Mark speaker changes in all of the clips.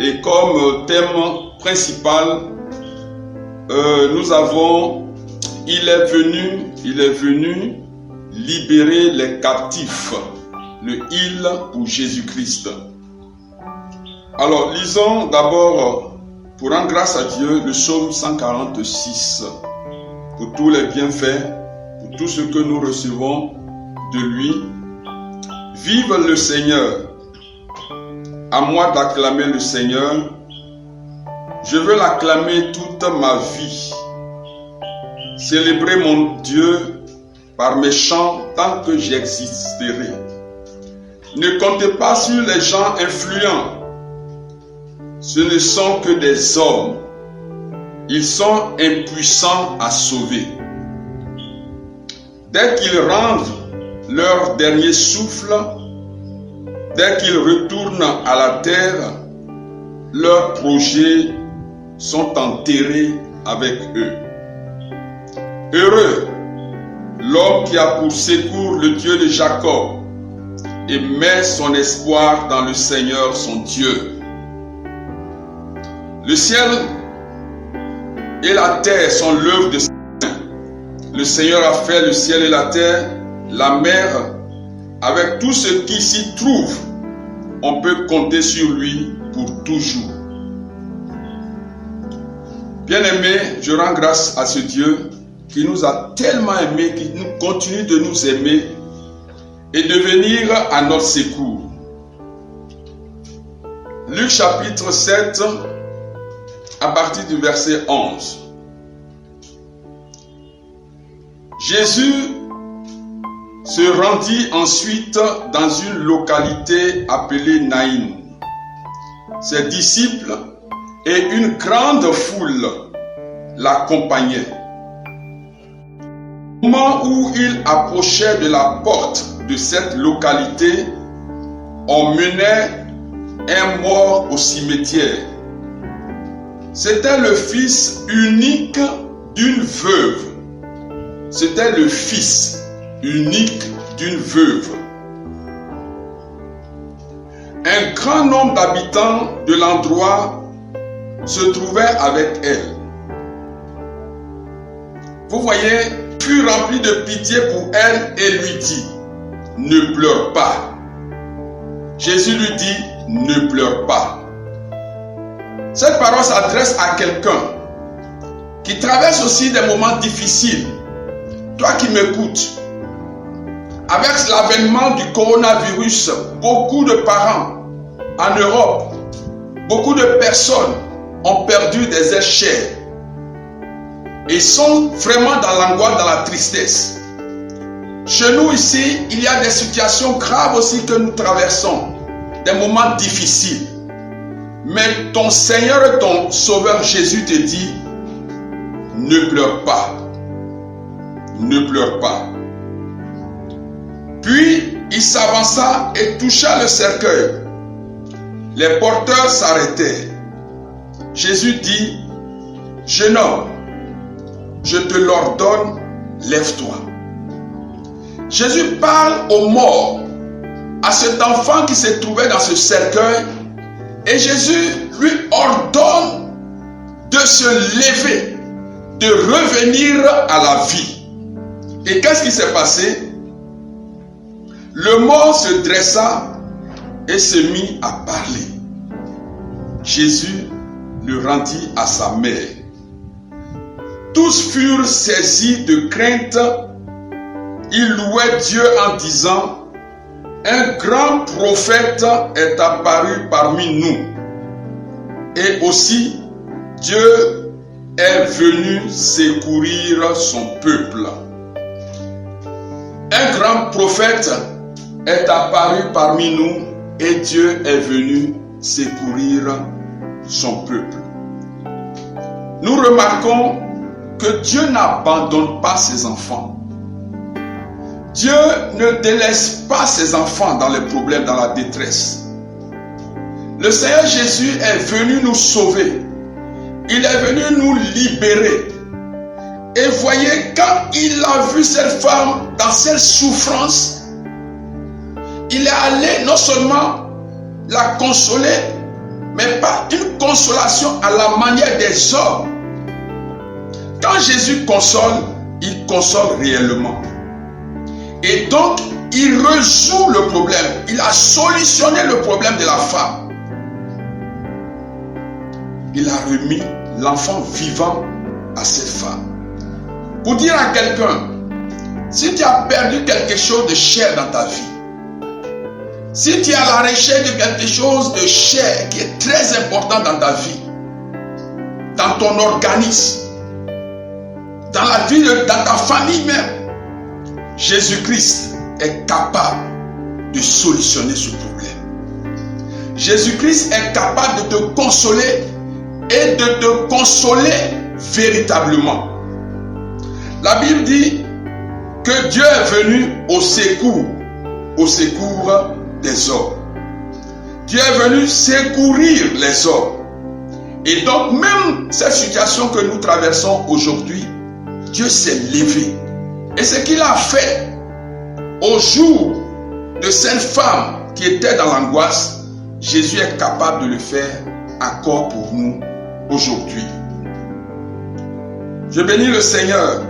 Speaker 1: Et comme thème principal, nous avons « Il est venu libérer les captifs ». Le « Il » pour Jésus-Christ. Alors, lisons d'abord, pour rendre grâce à Dieu, le psaume 146, pour tous les bienfaits, pour tout ce que nous recevons de lui. Vive le Seigneur! À moi d'acclamer le Seigneur. Je veux l'acclamer toute ma vie. Célébrer mon Dieu par mes chants tant que j'existerai. Ne comptez pas sur les gens influents. Ce ne sont que des hommes. Ils sont impuissants à sauver. Dès qu'ils rendent leur dernier souffle, dès qu'ils retournent à la terre, leurs projets sont enterrés avec eux. Heureux l'homme qui a pour secours le Dieu de Jacob et met son espoir dans le Seigneur son Dieu. Le ciel et la terre sont l'œuvre de ses mains. Le Seigneur a fait le ciel et la terre, la mer, avec tout ce qui s'y trouve. On peut compter sur lui pour toujours. Bien-aimés, je rends grâce à ce Dieu qui nous a tellement aimés, qui nous continue de nous aimer et de venir à notre secours. Luc chapitre 7, à partir du verset 11. Jésus se rendit ensuite dans une localité appelée Naïn. Ses disciples et une grande foule l'accompagnaient. Au moment où il approchait de la porte de cette localité, on menait un mort au cimetière. C'était le fils unique d'une veuve. C'était le fils unique d'une veuve. Un grand nombre d'habitants de l'endroit se trouvaient avec elle. Vous voyez, il fut rempli de pitié pour elle et lui dit, « Ne pleure pas. » Jésus lui dit, « Ne pleure pas. » Cette parole s'adresse à quelqu'un qui traverse aussi des moments difficiles. Toi qui m'écoutes, avec l'avènement du coronavirus, beaucoup de parents en Europe, beaucoup de personnes ont perdu des êtres chers et sont vraiment dans l'angoisse, dans la tristesse. Chez nous ici, il y a des situations graves aussi que nous traversons, des moments difficiles. Mais ton Seigneur, ton Sauveur Jésus te dit, ne pleure pas. Ne pleure pas. Puis, il s'avança et toucha le cercueil. Les porteurs s'arrêtaient. Jésus dit, jeune homme, je te l'ordonne, lève-toi. Jésus parle aux morts, à cet enfant qui se trouvait dans ce cercueil, et Jésus lui ordonne de se lever, de revenir à la vie. Et qu'est-ce qui s'est passé? Le mort se dressa et se mit à parler. Jésus le rendit à sa mère. Tous furent saisis de crainte. Ils louaient Dieu en disant, un grand prophète est apparu parmi nous. Et aussi, Dieu est venu secourir son peuple. Un grand prophète est apparu parmi nous et Dieu est venu secourir son peuple. Nous remarquons que Dieu n'abandonne pas ses enfants. Dieu ne délaisse pas ses enfants dans les problèmes, dans la détresse. Le Seigneur Jésus est venu nous sauver. Il est venu nous libérer. Et voyez, quand il a vu cette femme dans cette souffrance, il est allé non seulement la consoler, mais pas une consolation à la manière des hommes. Quand Jésus console, il console réellement. Et donc, il résout le problème. Il a solutionné le problème de la femme. Il a remis l'enfant vivant à cette femme. Pour dire à quelqu'un, si tu as perdu quelque chose de cher dans ta vie, si tu es à la recherche de quelque chose de cher qui est très important dans ta vie, dans ton organisme, dans la vie, dans ta famille même, Jésus-Christ est capable de solutionner ce problème. Jésus-Christ est capable de te consoler et de te consoler véritablement. La Bible dit que Dieu est venu au secours des hommes. Dieu est venu secourir les hommes. Et donc même cette situation que nous traversons aujourd'hui, Dieu s'est levé. Et ce qu'il a fait au jour de cette femme qui était dans l'angoisse, Jésus est capable de le faire encore pour nous aujourd'hui. Je bénis le Seigneur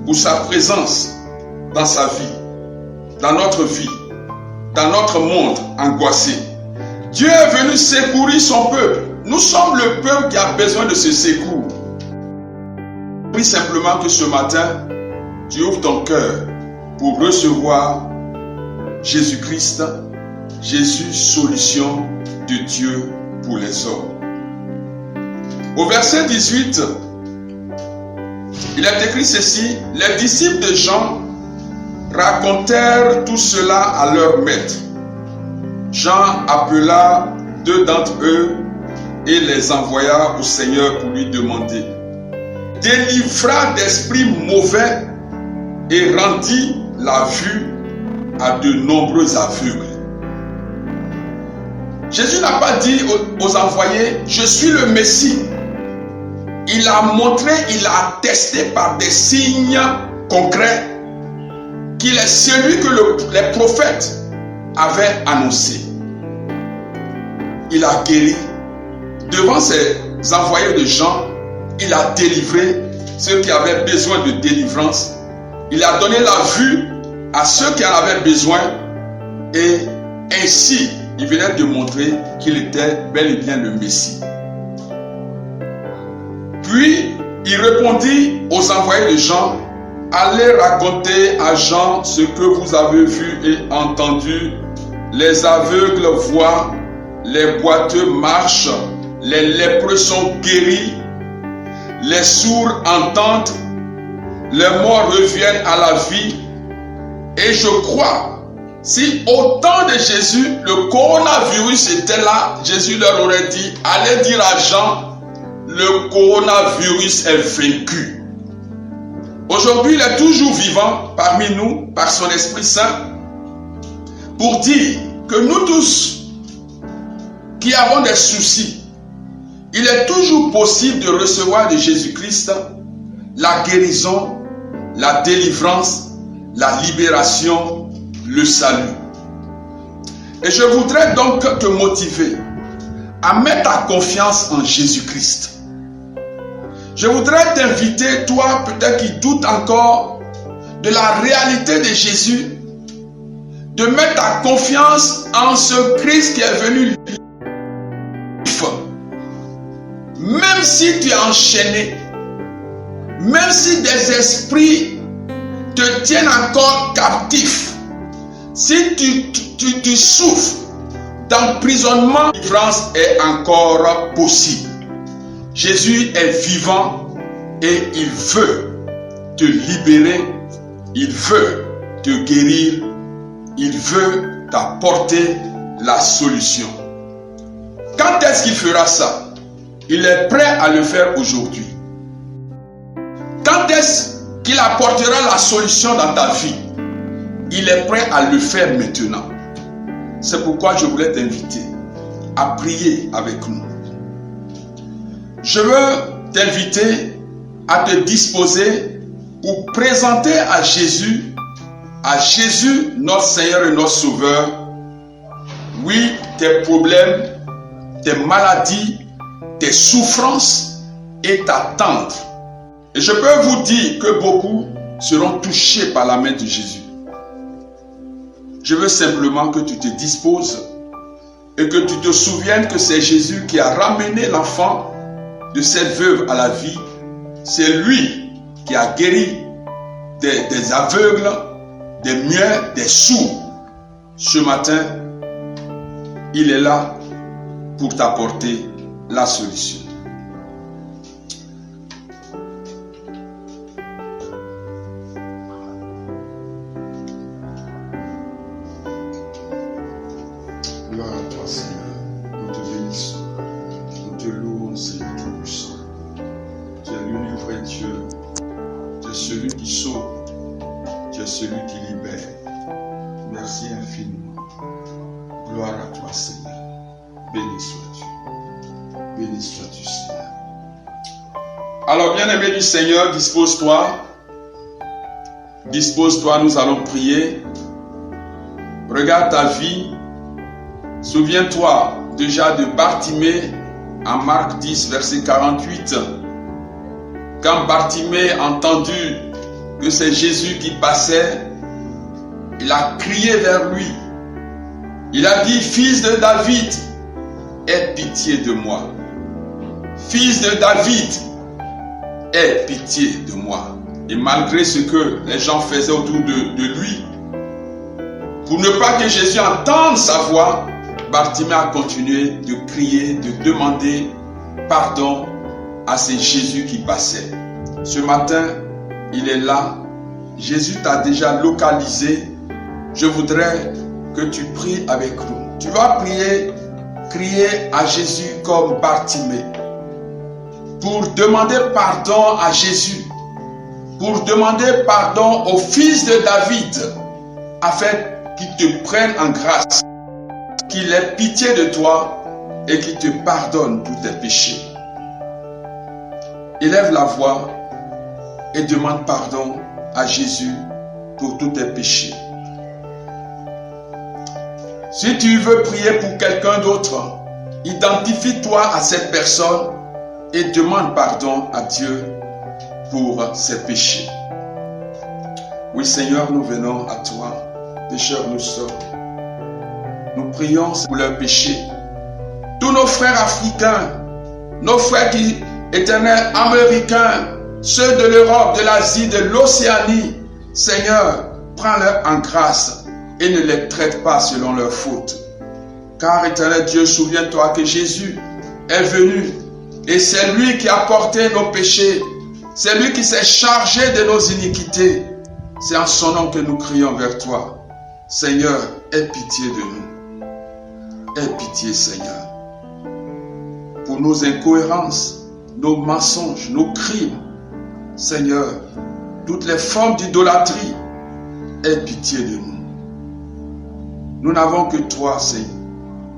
Speaker 1: pour sa présence dans sa vie, dans notre vie, dans notre monde angoissé. Dieu est venu secourir son peuple. Nous sommes le peuple qui a besoin de ce secours. Prie simplement que ce matin, tu ouvres ton cœur pour recevoir Jésus-Christ, Jésus, solution de Dieu pour les hommes. Au verset 18, il est écrit ceci: les disciples de Jean racontèrent tout cela à leur maître. Jean appela 2 d'entre eux et les envoya au Seigneur pour lui demander. Délivra d'esprits mauvais et rendit la vue à de nombreux aveugles. Jésus n'a pas dit aux envoyés, je suis le Messie. Il a montré, il a attesté par des signes concrets qu'il est celui que les prophètes avaient annoncé. Il a guéri. Devant ses envoyés de Jean, il a délivré ceux qui avaient besoin de délivrance. Il a donné la vue à ceux qui en avaient besoin. Et ainsi, il venait de montrer qu'il était bel et bien le Messie. Puis, il répondit aux envoyés de Jean, allez raconter à Jean ce que vous avez vu et entendu. Les aveugles voient, les boiteux marchent, les lépreux sont guéris, les sourds entendent, les morts reviennent à la vie. Et je crois, si au temps de Jésus, le coronavirus était là, Jésus leur aurait dit, allez dire à Jean, le coronavirus est vaincu. Aujourd'hui, il est toujours vivant parmi nous, par son Esprit Saint, pour dire que nous tous, qui avons des soucis, il est toujours possible de recevoir de Jésus-Christ la guérison, la délivrance, la libération, le salut. Et je voudrais donc te motiver à mettre ta confiance en Jésus-Christ. Je voudrais t'inviter, toi peut-être qui doutes encore de la réalité de Jésus, de mettre ta confiance en ce Christ qui est venu. Même si tu es enchaîné, même si des esprits te tiennent encore captif, si tu souffres d'emprisonnement, la délivrance est encore possible. Jésus est vivant et il veut te libérer, il veut te guérir, il veut t'apporter la solution. Quand est-ce qu'il fera ça? Il est prêt à le faire aujourd'hui. Quand est-ce qu'il apportera la solution dans ta vie? Il est prêt à le faire maintenant. C'est pourquoi je voulais t'inviter à prier avec nous. Je veux t'inviter à te disposer pour présenter à Jésus notre Seigneur et notre Sauveur, oui, tes problèmes, tes maladies, tes souffrances et t'attendre. Et je peux vous dire que beaucoup seront touchés par la main de Jésus. Je veux simplement que tu te disposes et que tu te souviennes que c'est Jésus qui a ramené l'enfant de cette veuve à la vie. C'est lui qui a guéri des aveugles, des muets, des sourds. Ce matin, il est là pour t'apporter la solution. Gloire à toi, Seigneur. Nous te bénissons. Nous te louons, Seigneur Tout-Puissant. Tu es l'unique vrai Dieu. Tu es celui qui sauve. Tu es celui qui libère. Merci infiniment. Gloire à toi, Seigneur. Béni sois-tu. Béni sois-tu, Seigneur. Alors, bien-aimé du Seigneur, dispose-toi. Dispose-toi, nous allons prier. Regarde ta vie. Souviens-toi déjà de Bartimée en Marc 10, verset 48. Quand Bartimée a entendu que c'est Jésus qui passait, il a crié vers lui. Il a dit, fils de David, aie pitié de moi. Fils de David, aie pitié de moi. Et malgré ce que les gens faisaient autour de lui, pour ne pas que Jésus entende sa voix, Bartimée a continué de crier, de demander pardon à ce Jésus qui passait. Ce matin, il est là. Jésus t'a déjà localisé. Je voudrais que tu pries avec nous. Tu vas crier à Jésus comme Bartimée pour demander pardon à Jésus, pour demander pardon au fils de David afin qu'il te prenne en grâce, qu'il ait pitié de toi et qu'il te pardonne tous tes péchés. Élève la voix et demande pardon à Jésus pour tous tes péchés. Si tu veux prier pour quelqu'un d'autre, identifie-toi à cette personne et demande pardon à Dieu pour ses péchés. Oui Seigneur, nous venons à toi, pécheurs nous sommes. Nous prions pour leurs péchés. Tous nos frères africains, nos frères éternels américains, ceux de l'Europe, de l'Asie, de l'Océanie, Seigneur, prends-leur en grâce et ne les traite pas selon leurs fautes. Car éternel Dieu, souviens-toi que Jésus est venu et c'est lui qui a porté nos péchés. C'est lui qui s'est chargé de nos iniquités. C'est en son nom que nous crions vers toi. Seigneur, aie pitié de nous. Aie pitié, Seigneur, pour nos incohérences, nos mensonges, nos crimes. Seigneur, toutes les formes d'idolâtrie, aie pitié de nous. Nous n'avons que toi, Seigneur.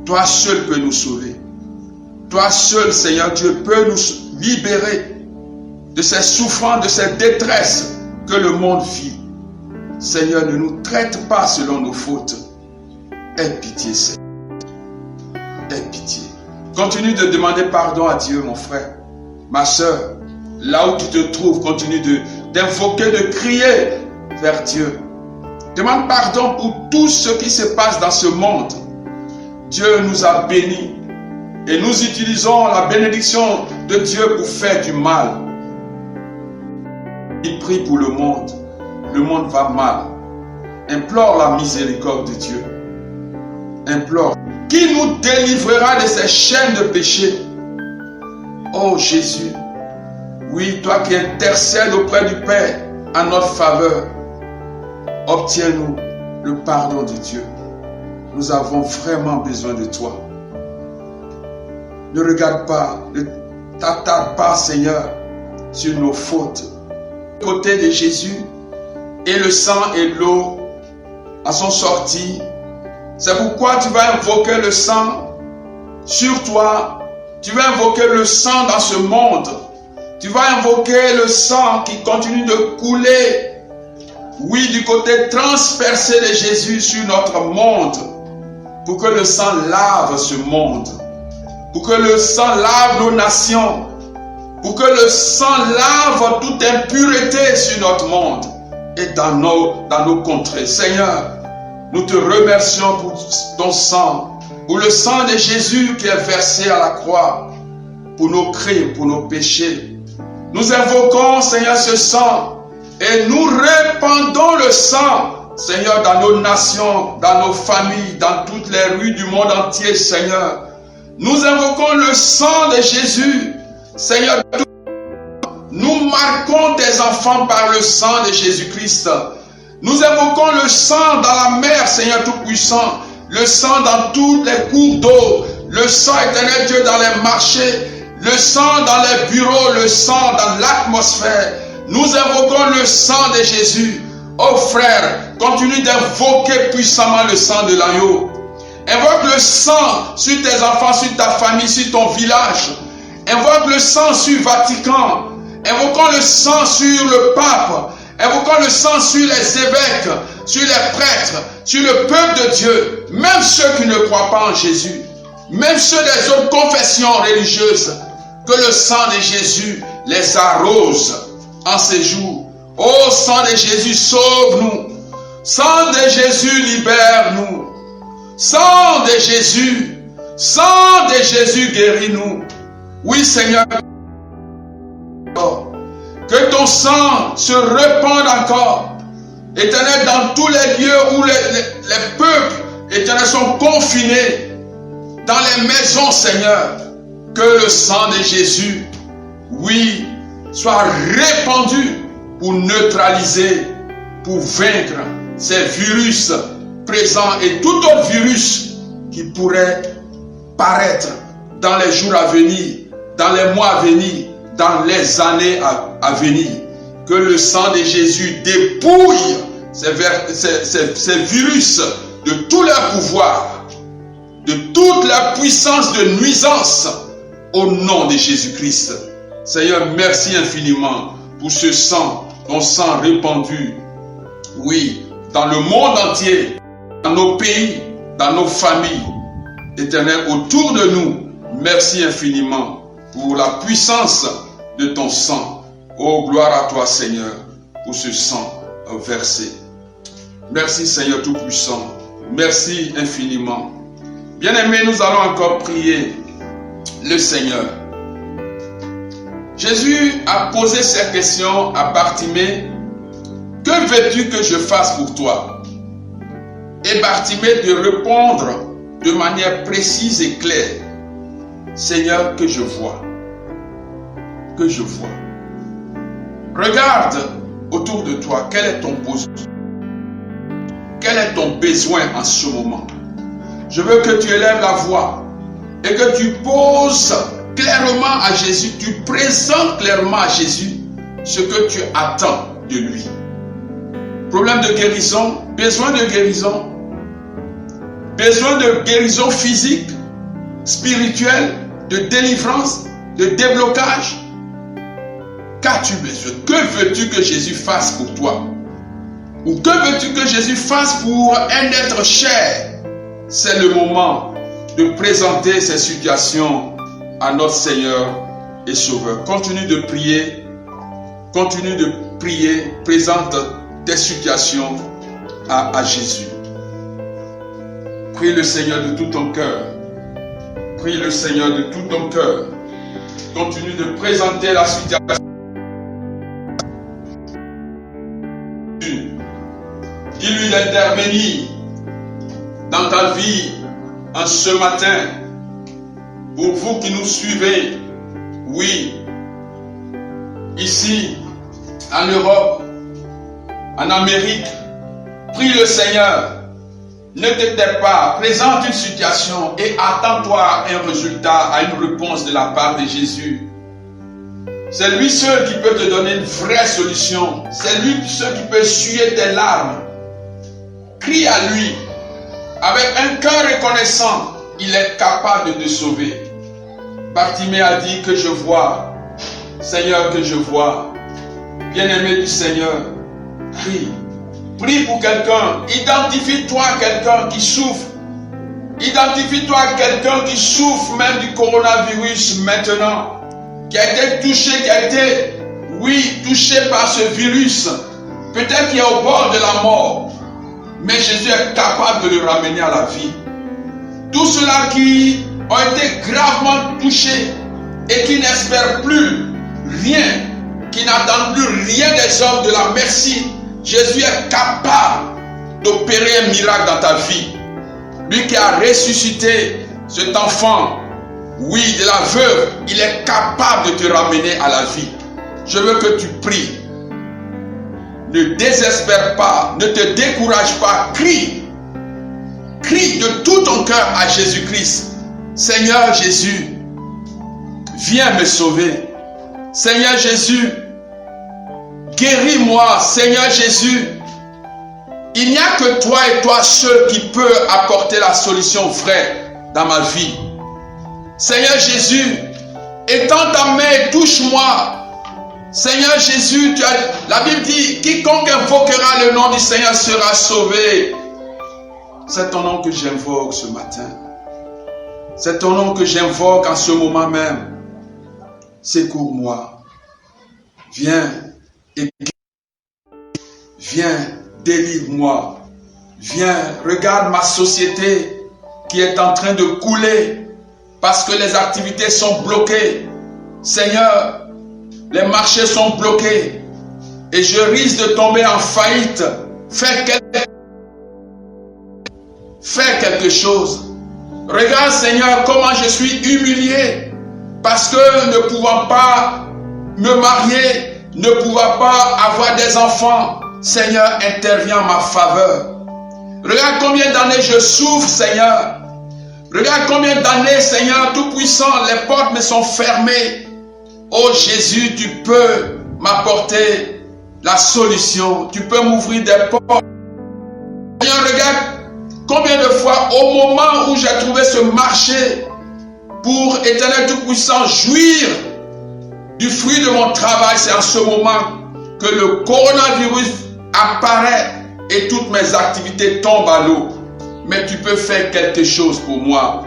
Speaker 1: Toi seul peux nous sauver. Toi seul, Seigneur Dieu, peux nous libérer de ces souffrances, de ces détresses que le monde vit. Seigneur, ne nous traite pas selon nos fautes. Aie pitié, Seigneur. Aie pitié. Continue de demander pardon à Dieu, mon frère, ma soeur. Là où tu te trouves, continue d'invoquer, de crier vers Dieu. Demande pardon pour tout ce qui se passe dans ce monde. Dieu nous a bénis et nous utilisons la bénédiction de Dieu pour faire du mal. Il prie pour le monde. Le monde va mal. Implore la miséricorde de Dieu. Implore. Qui nous délivrera de ces chaînes de péché? Oh Jésus, oui, toi qui intercèdes auprès du Père en notre faveur, obtiens-nous le pardon de Dieu. Nous avons vraiment besoin de toi. Ne regarde pas, ne t'attarde pas, Seigneur, sur nos fautes. Côté de Jésus, et le sang et l'eau en sont sortis. C'est pourquoi tu vas invoquer le sang sur toi. Tu vas invoquer le sang dans ce monde. Tu vas invoquer le sang qui continue de couler. Oui, du côté transpercé de Jésus sur notre monde. Pour que le sang lave ce monde. pour que le sang lave nos nations, pour que le sang lave toute impureté sur notre monde et dans nos contrées. Seigneur, nous te remercions pour ton sang, pour le sang de Jésus qui est versé à la croix, pour nos crimes, pour nos péchés. Nous invoquons, Seigneur, ce sang et nous répandons le sang, Seigneur, dans nos nations, dans nos familles, dans toutes les rues du monde entier, Seigneur. Nous invoquons le sang de Jésus, Seigneur. Nous marquons tes enfants par le sang de Jésus-Christ. Nous invoquons le sang dans la mer, Seigneur Tout-Puissant, le sang dans toutes les cours d'eau, le sang, éternel Dieu, dans les marchés, le sang dans les bureaux, le sang dans l'atmosphère. Nous invoquons le sang de Jésus. Oh frère, continue d'invoquer puissamment le sang de l'agneau. Invoque le sang sur tes enfants, sur ta famille, sur ton village. Invoque le sang sur Vatican. Invoquons le sang sur le pape. Invoquons le sang sur les évêques, sur les prêtres, sur le peuple de Dieu. Même ceux qui ne croient pas en Jésus. Même ceux des autres confessions religieuses. Que le sang de Jésus les arrose en ces jours. Ô sang de Jésus, sauve-nous. Sang de Jésus, libère-nous. Sang de Jésus, guéris-nous. Oui, Seigneur. Que ton sang se répande encore. Éternel, dans tous les lieux où les peuples, éternel, sont confinés. Dans les maisons, Seigneur. Que le sang de Jésus, oui, soit répandu pour neutraliser, pour vaincre ces virus présents et tout autre virus qui pourrait paraître dans les jours à venir, dans les mois à venir, dans les années à venir. Que le sang de Jésus dépouille ces virus de tout leur pouvoir, de toute la puissance de nuisance au nom de Jésus-Christ. Seigneur, merci infiniment pour ce sang, ton sang répandu, oui, dans le monde entier, dans nos pays, dans nos familles, Éternel, autour de nous. Merci infiniment pour la puissance de ton sang. Oh, gloire à toi, Seigneur, pour ce sang versé. Merci, Seigneur Tout-Puissant. Merci infiniment. Bien-aimés, nous allons encore prier le Seigneur. Jésus a posé cette question à Bartimée. Que veux-tu que je fasse pour toi? Et Bartimée de répondre de manière précise et claire. Seigneur, que je vois. Que je vois. Regarde autour de toi, quel est ton besoin? Quel est ton besoin en ce moment? Je veux que tu élèves la voix et que tu poses clairement à Jésus, tu présentes clairement à Jésus ce que tu attends de lui. Problème de guérison, besoin de guérison physique, spirituelle, de délivrance, de déblocage. Qu'as-tu besoin? Que veux-tu que Jésus fasse pour toi? Ou que veux-tu que Jésus fasse pour un être cher? C'est le moment de présenter ces situations à notre Seigneur et Sauveur. Continue de prier, présente tes situations à Jésus. Prie le Seigneur de tout ton cœur. Prie le Seigneur de tout ton cœur. Continue de présenter la situation. Dis-lui d'intervenir dans ta vie en ce matin. Pour vous qui nous suivez, oui, ici, en Europe, en Amérique, prie le Seigneur. Ne te tais pas, présente une situation et attends-toi un résultat, à une réponse de la part de Jésus. C'est lui seul qui peut te donner une vraie solution. C'est lui seul qui peut essuyer tes larmes. Crie à lui. Avec un cœur reconnaissant, il est capable de te sauver. Bartimée a dit que je vois. Seigneur, que je vois. Bien-aimé du Seigneur, prie. Prie pour quelqu'un. Identifie-toi à quelqu'un qui souffre. Identifie-toi à quelqu'un qui souffre même du coronavirus maintenant, qui a été touché, qui a été, oui, touché par ce virus. Peut-être qu'il est au bord de la mort, mais Jésus est capable de le ramener à la vie. Tous ceux-là qui ont été gravement touchés et qui n'espèrent plus rien, qui n'attendent plus rien des hommes de la merci, Jésus est capable d'opérer un miracle dans ta vie. Lui qui a ressuscité cet enfant, oui, de la veuve, il est capable de te ramener à la vie. Je veux que tu pries. Ne désespère pas, ne te décourage pas, crie. Crie de tout ton cœur à Jésus-Christ. Seigneur Jésus, viens me sauver. Seigneur Jésus, guéris-moi. Seigneur Jésus, il n'y a que toi et toi seul qui peut apporter la solution vraie dans ma vie. Seigneur Jésus, étends ta main et touche-moi. Seigneur Jésus, la Bible dit, quiconque invoquera le nom du Seigneur sera sauvé. C'est ton nom que j'invoque ce matin. C'est ton nom que j'invoque en ce moment même. Secours-moi. Viens et viens, délivre-moi. Viens, regarde ma société qui est en train de couler parce que les activités sont bloquées. Seigneur, les marchés sont bloqués et je risque de tomber en faillite. Fais quelque chose. Regarde, Seigneur, comment je suis humilié parce que ne pouvant pas me marier, ne pouvant pas avoir des enfants, Seigneur, interviens en ma faveur. Regarde combien d'années je souffre, Seigneur. Regarde combien d'années, Seigneur Tout-Puissant, les portes me sont fermées. Oh Jésus, tu peux m'apporter la solution. Tu peux m'ouvrir des portes. Seigneur, regarde combien de fois, au moment où j'ai trouvé ce marché pour Éternel Tout-Puissant jouir du fruit de mon travail, c'est en ce moment que le coronavirus apparaît et toutes mes activités tombent à l'eau. Mais tu peux faire quelque chose pour moi.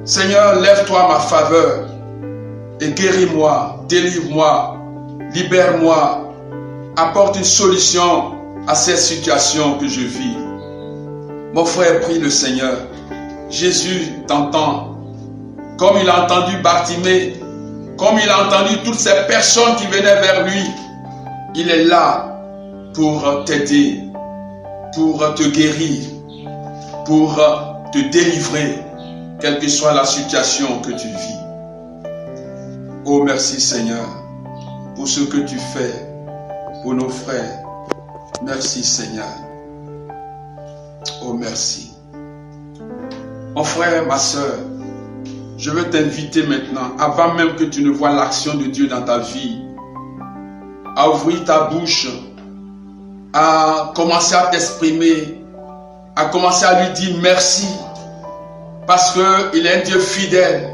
Speaker 1: Seigneur, lève-toi à ma faveur et guéris-moi, délivre-moi, libère-moi, apporte une solution à cette situation que je vis. Mon frère, prie le Seigneur. Jésus t'entend. Comme il a entendu Bartimée, comme il a entendu toutes ces personnes qui venaient vers lui, il est là pour t'aider, pour te guérir, pour te délivrer, quelle que soit la situation que tu vis. Oh, merci Seigneur, pour ce que tu fais pour nos frères. Merci Seigneur. Oh, merci. Mon frère, ma soeur, je veux t'inviter maintenant, avant même que tu ne vois l'action de Dieu dans ta vie, à ouvrir ta bouche, à commencer à t'exprimer, à commencer à lui dire merci, parce qu'il est un Dieu fidèle.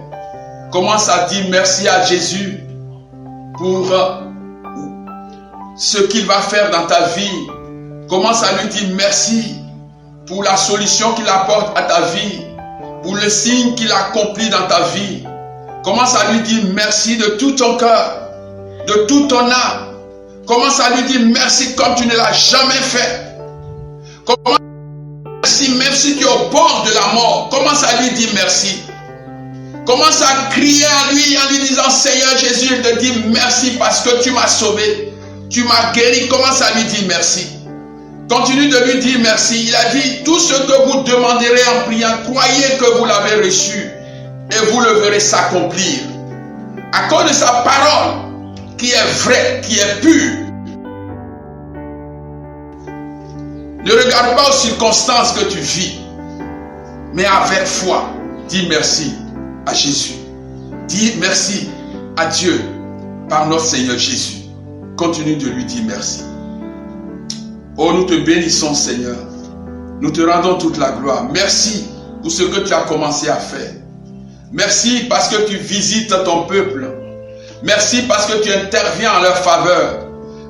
Speaker 1: Commence à dire merci à Jésus pour ce qu'il va faire dans ta vie. Commence à lui dire merci pour la solution qu'il apporte à ta vie, pour le signe qu'il accomplit dans ta vie. Commence à lui dire merci de tout ton cœur, de toute ton âme. Commence à lui dire merci comme tu ne l'as jamais fait. Commence à dire merci même si tu es au bord de la mort. Commence à lui dire merci. Commence à crier à lui en lui disant Seigneur Jésus, je te dis merci parce que tu m'as sauvé. Tu m'as guéri. Commence à lui dire merci. Continue de lui dire merci. Il a dit, tout ce que vous demanderez en priant, croyez que vous l'avez reçu et vous le verrez s'accomplir. À cause de sa parole qui est vraie, qui est pure. Ne regarde pas aux circonstances que tu vis, mais avec foi, dis merci à Jésus. Dis merci à Dieu par notre Seigneur Jésus. Continue de lui dire merci. Oh, nous te bénissons, Seigneur. Nous te rendons toute la gloire. Merci pour ce que tu as commencé à faire. Merci parce que tu visites ton peuple. Merci parce que tu interviens en leur faveur.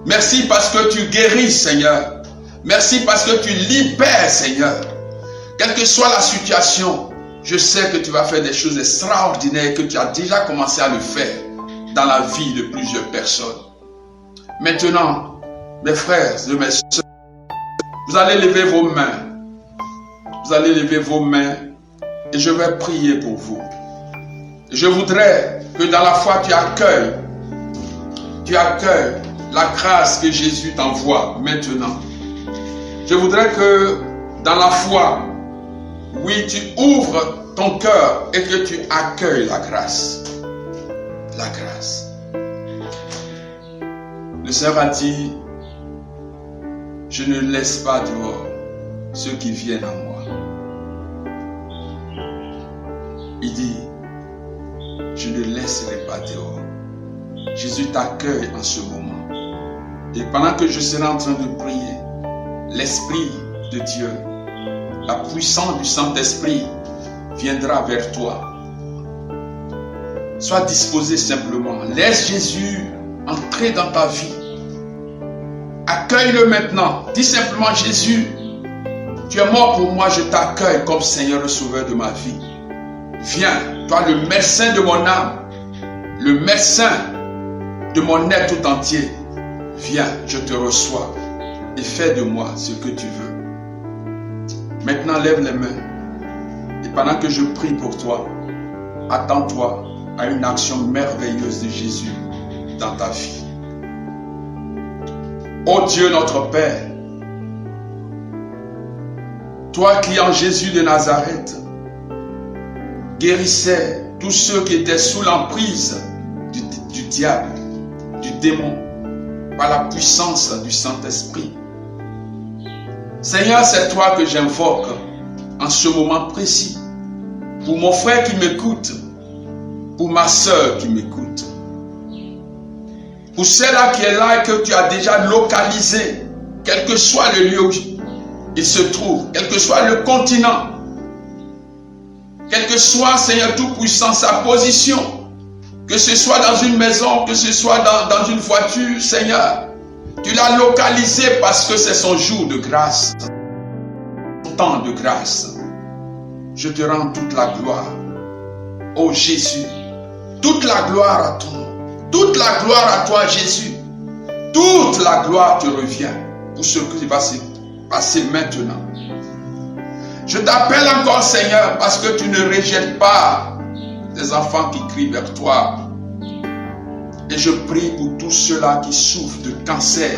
Speaker 1: Merci parce que tu guéris, Seigneur. Merci parce que tu libères, Seigneur. Quelle que soit la situation, Je sais que tu vas faire des choses extraordinaires et que tu as déjà commencé à le faire dans la vie de plusieurs personnes. Maintenant, mes frères et mes soeurs, vous allez lever vos mains. Vous allez lever vos mains et je vais prier pour vous. Je voudrais que dans la foi tu accueilles la grâce que Jésus t'envoie maintenant. Je voudrais que dans la foi, oui, tu ouvres ton cœur et que tu accueilles la grâce. La grâce. Le Seigneur a dit, je ne laisse pas dehors ceux qui viennent à moi. Il dit, je ne laisserai pas dehors. Jésus t'accueille en ce moment. Et pendant que je serai en train de prier, l'Esprit de Dieu, la puissance du Saint-Esprit viendra vers toi. Sois disposé simplement. Laisse Jésus entrer dans ta vie. Accueille-le maintenant. Dis simplement, Jésus, tu es mort pour moi, je t'accueille comme Seigneur et Sauveur de ma vie. Viens, toi le médecin de mon âme, le médecin de mon être tout entier. Viens, je te reçois et fais de moi ce que tu veux. Maintenant, lève les mains. Et pendant que je prie pour toi, attends-toi à une action merveilleuse de Jésus dans ta vie. Ô Dieu notre Père, toi qui en Jésus de Nazareth guérissais tous ceux qui étaient sous l'emprise du diable, du démon, par la puissance du Saint-Esprit. Seigneur, c'est toi que j'invoque en ce moment précis, pour mon frère qui m'écoute, pour ma soeur qui m'écoute, pour celle-là qui est là et que tu as déjà localisé, quel que soit le lieu où il se trouve, quel que soit le continent, quel que soit, Seigneur Tout-Puissant, sa position, que ce soit dans une maison, que ce soit dans une voiture, Seigneur, tu l'as localisé parce que c'est son jour de grâce, son temps de grâce. Je te rends toute la gloire, ô Jésus, toute la gloire à toi, toute la gloire à toi, Jésus, toute la gloire te revient pour ce qui va se passer maintenant. Je t'appelle encore, Seigneur, parce que tu ne rejettes pas tes enfants qui crient vers toi. Et je prie pour tous ceux-là qui souffrent de cancer,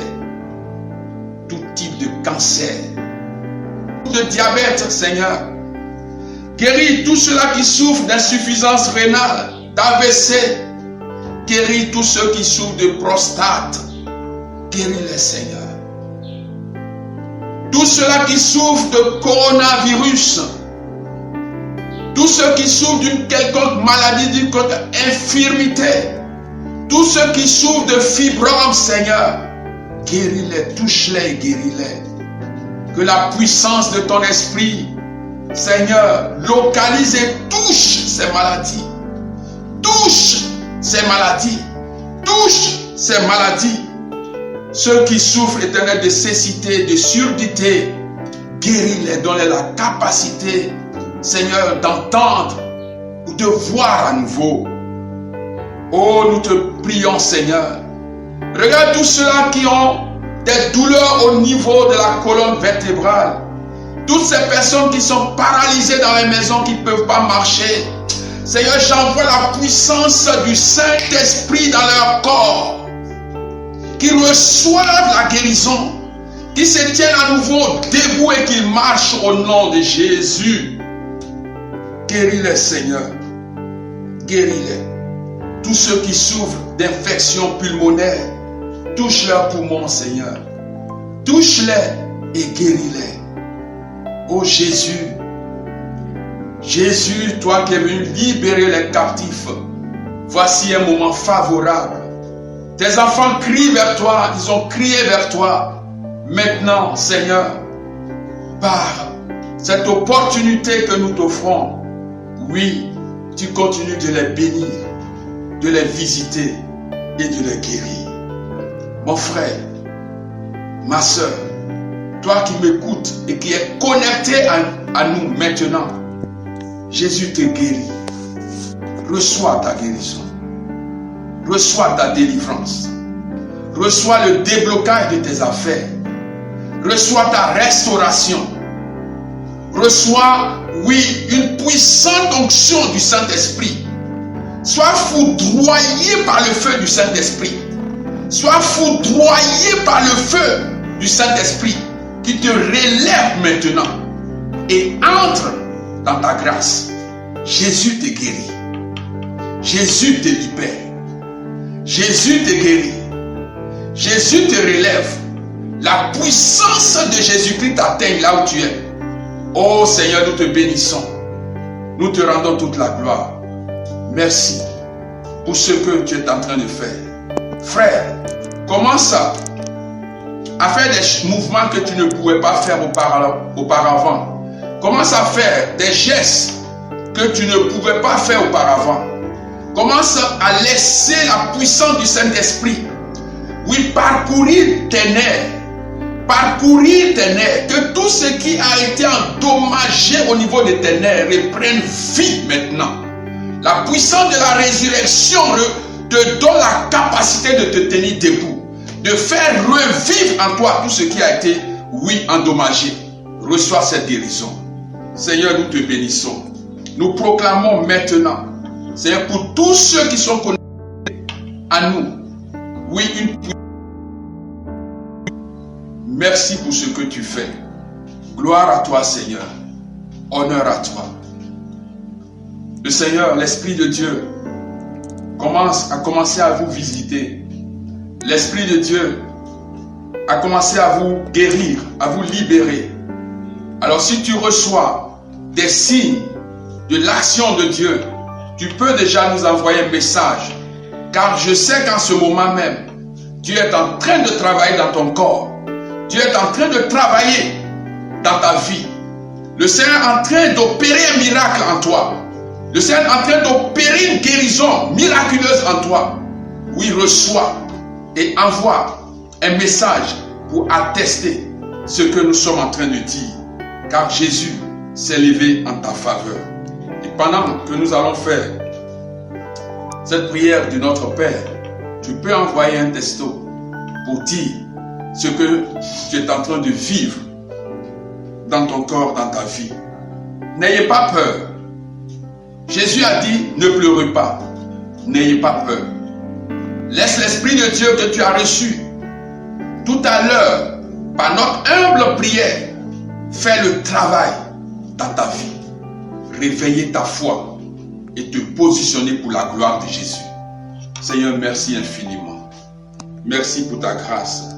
Speaker 1: tout type de cancer, de diabète, Seigneur. Guéris tous ceux-là qui souffrent d'insuffisance rénale, d'AVC. Guéris tous ceux qui souffrent de prostate. Guéris-les, Seigneur. Tous ceux-là qui souffrent de coronavirus, tous ceux qui souffrent d'une quelconque maladie, d'une quelconque infirmité, tous ceux qui souffrent de fibrome, Seigneur, guéris-les, touche-les et guéris-les. Que la puissance de ton esprit, Seigneur, localise et touche ces maladies. Touche ces maladies. Touche ces maladies. Ceux qui souffrent, Éternel, de cécité, de surdité, guéris-les, donne-les la capacité, Seigneur, d'entendre ou de voir à nouveau. Oh, nous te prions, Seigneur. Regarde tous ceux-là qui ont des douleurs au niveau de la colonne vertébrale. Toutes ces personnes qui sont paralysées dans les maisons, qui ne peuvent pas marcher. Seigneur, j'envoie la puissance du Saint-Esprit dans leur corps. Qu'ils reçoivent la guérison, qu'ils se tiennent à nouveau debout et qu'ils marchent au nom de Jésus. Guéris-les, Seigneur. Guéris-les. Tous ceux qui souffrent d'infections pulmonaires, touche leurs poumons, Seigneur. Touche-les et guéris-les. Oh Jésus, Jésus, toi qui es venu libérer les captifs, voici un moment favorable. Tes enfants crient vers toi, ils ont crié vers toi. Maintenant, Seigneur, par cette opportunité que nous t'offrons, oui, tu continues de les bénir, de les visiter et de les guérir. Mon frère, ma soeur, toi qui m'écoutes et qui es connecté à nous maintenant, Jésus te guérit. Reçois ta guérison. Reçois ta délivrance. Reçois le déblocage de tes affaires. Reçois ta restauration. Reçois, oui, une puissante onction du Saint-Esprit. Sois foudroyé par le feu du Saint-Esprit. Sois foudroyé par le feu du Saint-Esprit qui te relève maintenant et entre dans ta grâce. Jésus te guérit. Jésus te libère. Jésus te guérit. Jésus te relève. La puissance de Jésus-Christ t'atteint là où tu es. Oh Seigneur, nous te bénissons. Nous te rendons toute la gloire. Merci pour ce que tu es en train de faire. Frère, commence à faire des mouvements que tu ne pouvais pas faire auparavant. Commence à faire des gestes que tu ne pouvais pas faire auparavant. Commence à laisser la puissance du Saint-Esprit, oui, parcourir tes nerfs. Parcourir tes nerfs. Que tout ce qui a été endommagé au niveau de tes nerfs reprenne vie maintenant. La puissance de la résurrection te donne la capacité de te tenir debout, de faire revivre en toi tout ce qui a été, oui, endommagé. Reçois cette guérison. Seigneur, nous te bénissons. Nous proclamons maintenant, Seigneur, pour tous ceux qui sont connectés à nous, oui, une puissance. Merci pour ce que tu fais. Gloire à toi, Seigneur. Honneur à toi. Le Seigneur, l'Esprit de Dieu, a commencé à vous visiter. L'Esprit de Dieu a commencé à vous guérir, à vous libérer. Alors si tu reçois des signes de l'action de Dieu, tu peux déjà nous envoyer un message. Car je sais qu'en ce moment même, Dieu est en train de travailler dans ton corps. Dieu est en train de travailler dans ta vie. Le Seigneur est en train d'opérer un miracle en toi. Le Seigneur est en train d'opérer une guérison miraculeuse en toi. Oui, reçois et envoie un message pour attester ce que nous sommes en train de dire. Car Jésus s'est levé en ta faveur. Et pendant que nous allons faire cette prière de notre Père, tu peux envoyer un texto pour dire ce que tu es en train de vivre dans ton corps, dans ta vie. N'ayez pas peur. Jésus a dit, ne pleurez pas. N'ayez pas peur. Laisse l'Esprit de Dieu que tu as reçu tout à l'heure, par notre humble prière, faire le travail dans ta vie. Réveiller ta foi et te positionner pour la gloire de Jésus. Seigneur, merci infiniment. Merci pour ta grâce.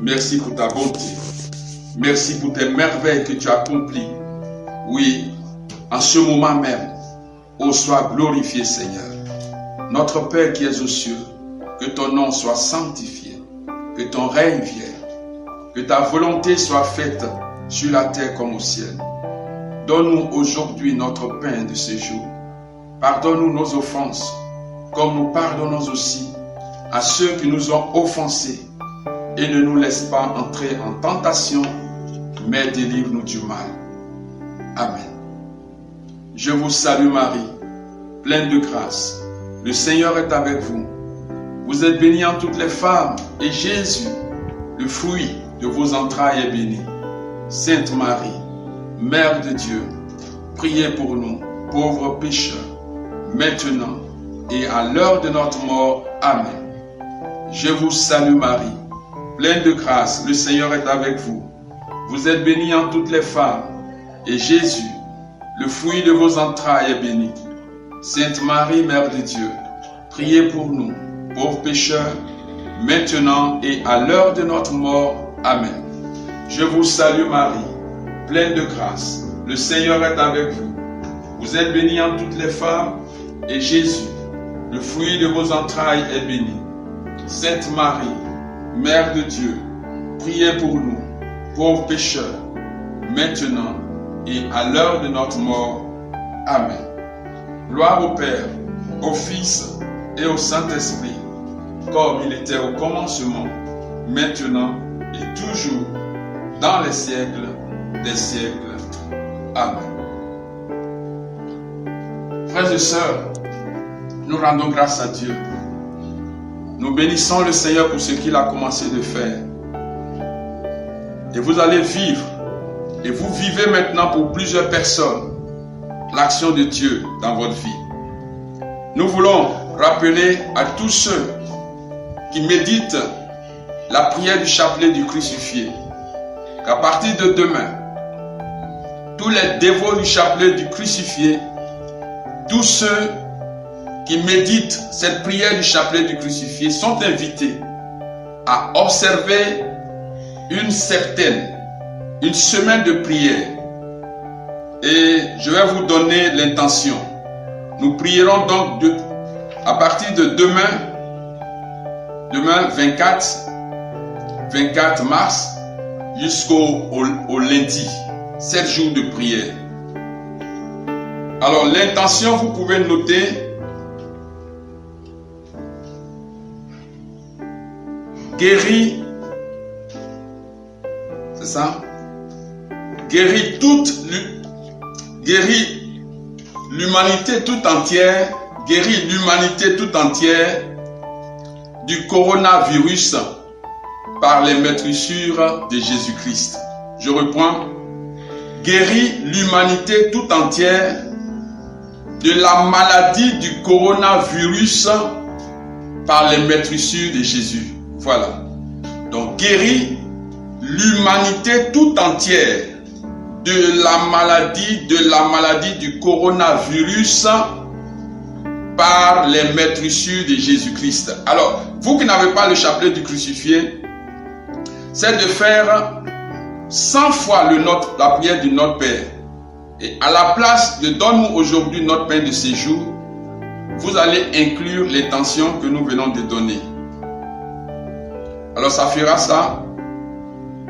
Speaker 1: Merci pour ta bonté. Merci pour tes merveilles que tu as accomplies. Oui, en ce moment même, ô sois glorifié, Seigneur. Notre Père qui es aux cieux, que ton nom soit sanctifié, que ton règne vienne, que ta volonté soit faite sur la terre comme au ciel. Donne-nous aujourd'hui notre pain de ce jour. Pardonne-nous nos offenses, comme nous pardonnons aussi à ceux qui nous ont offensés. Et ne nous laisse pas entrer en tentation, mais délivre-nous du mal. Amen. Je vous salue Marie, pleine de grâce. Le Seigneur est avec vous. Vous êtes bénie en toutes les femmes, et Jésus, le fruit de vos entrailles, est béni. Sainte Marie, Mère de Dieu, priez pour nous, pauvres pécheurs, maintenant et à l'heure de notre mort. Amen. Je vous salue Marie, pleine de grâce, le Seigneur est avec vous. Vous êtes bénie en toutes les femmes, et Jésus, le fruit de vos entrailles, est béni. Sainte Marie, Mère de Dieu, priez pour nous, pauvres pécheurs, maintenant et à l'heure de notre mort. Amen. Je vous salue Marie, pleine de grâce, le Seigneur est avec vous. Vous êtes bénie en toutes les femmes, et Jésus, le fruit de vos entrailles, est béni. Sainte Marie, Mère de Dieu, priez pour nous, pauvres pécheurs, maintenant et à l'heure de notre mort. Amen. Gloire au Père, au Fils et au Saint-Esprit, comme il était au commencement, maintenant et toujours, dans les siècles des siècles. Amen. Frères et sœurs, nous rendons grâce à Dieu. Nous bénissons le Seigneur pour ce qu'il a commencé de faire. Et vous allez vivre, et vous vivez maintenant pour plusieurs personnes, l'action de Dieu dans votre vie. Nous voulons rappeler à tous ceux qui méditent la prière du chapelet du crucifié qu'à partir de demain, tous les dévots du chapelet du crucifié, tous ceux qui méditent cette prière du chapelet du crucifié sont invités à observer une semaine de prière. Et je vais vous donner l'intention. Nous prierons donc à partir de demain 24 mars, jusqu'au lundi, 7 jours de prière. Alors l'intention, vous pouvez noter: guéris, c'est ça? Guéris l'humanité tout entière, guéris l'humanité tout entière du coronavirus par les meurtrissures de Jésus-Christ. Je reprends: guéris l'humanité tout entière de la maladie du coronavirus par les meurtrissures de Jésus. Voilà. Donc, guéris l'humanité tout entière de la maladie du coronavirus par les meurtrissures de Jésus-Christ. Alors, vous qui n'avez pas le chapelet du crucifié, c'est de faire 100 fois la prière du Notre Père. Et à la place de donne-nous aujourd'hui notre pain de ce jour, vous allez inclure l'intention que nous venons de donner. Alors ça fera ça: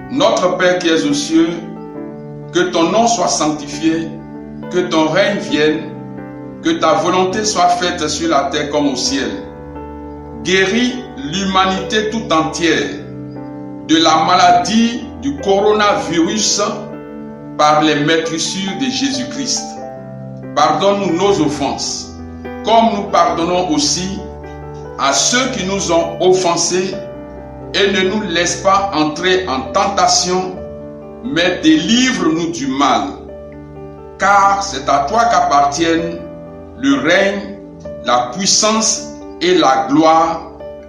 Speaker 1: Notre Père qui es aux cieux, que ton nom soit sanctifié, que ton règne vienne, que ta volonté soit faite sur la terre comme au ciel. Guéris l'humanité tout entière de la maladie du coronavirus par les meurtrissures de Jésus-Christ. Pardonne-nous nos offenses, comme nous pardonnons aussi à ceux qui nous ont offensés, et ne nous laisse pas entrer en tentation, mais délivre-nous du mal. Car c'est à toi qu'appartiennent le règne, la puissance et la gloire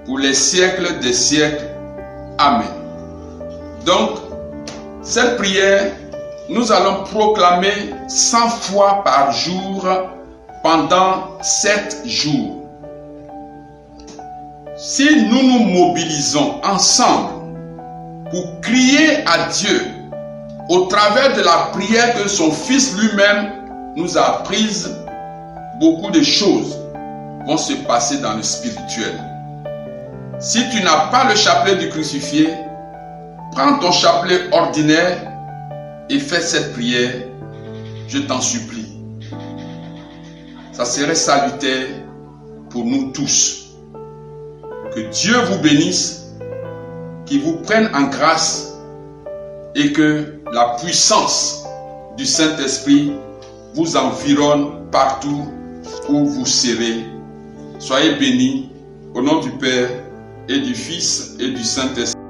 Speaker 1: pour les siècles des siècles. Amen. Donc, cette prière, nous allons proclamer 100 fois par jour pendant 7 jours. Si nous nous mobilisons ensemble pour crier à Dieu au travers de la prière que son Fils lui-même nous a apprise, beaucoup de choses vont se passer dans le spirituel. Si tu n'as pas le chapelet du crucifié, prends ton chapelet ordinaire et fais cette prière, je t'en supplie. Ça serait salutaire pour nous tous. Que Dieu vous bénisse, qu'il vous prenne en grâce et que la puissance du Saint-Esprit vous environne partout où vous serez. Soyez bénis au nom du Père et du Fils et du Saint-Esprit.